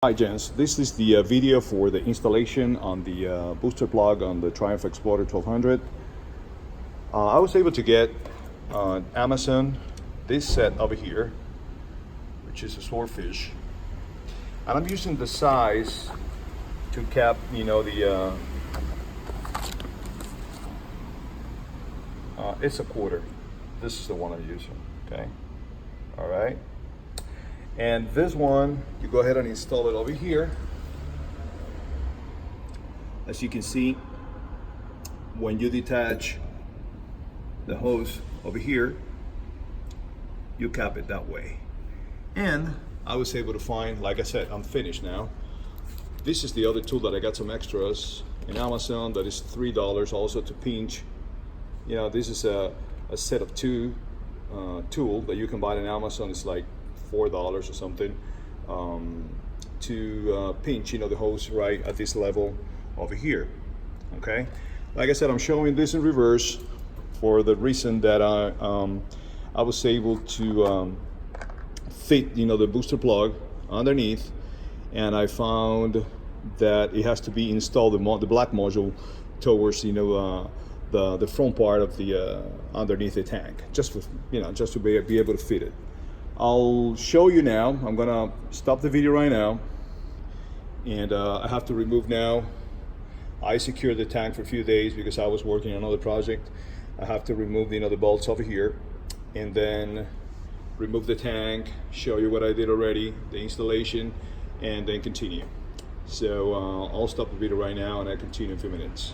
Hi gents, this is the video for the installation on the booster plug on the Triumph Explorer 1200. I was able to get on Amazon this set over here, which is a swordfish, and I'm using the size to cap, it's a quarter. This is the one I'm using. Okay, all right. And this one, you go ahead and install it over here. As you can see, when you detach the hose over here, you cap it that way. And I was able to find, like I said, I'm finished now. This is the other tool that I got some extras in Amazon that is $3 also to pinch. You know, this is a set of two tool that you can buy on Amazon. It's like $4 or something to pinch, the hose right at this level over here. Okay, like I said, I'm showing this in reverse for the reason that I was able to fit, the booster plug underneath, and I found that it has to be installed the black module towards, the front part of the underneath the tank, just for, just to be able to fit it. I'll show you now. I'm gonna stop the video right now, and I have to remove now. I secured the tank for a few days because I was working on another project. I have to remove the bolts over here, and then remove the tank, show you what I did already, the installation, and then continue. So I'll stop the video right now and I'll continue in a few minutes.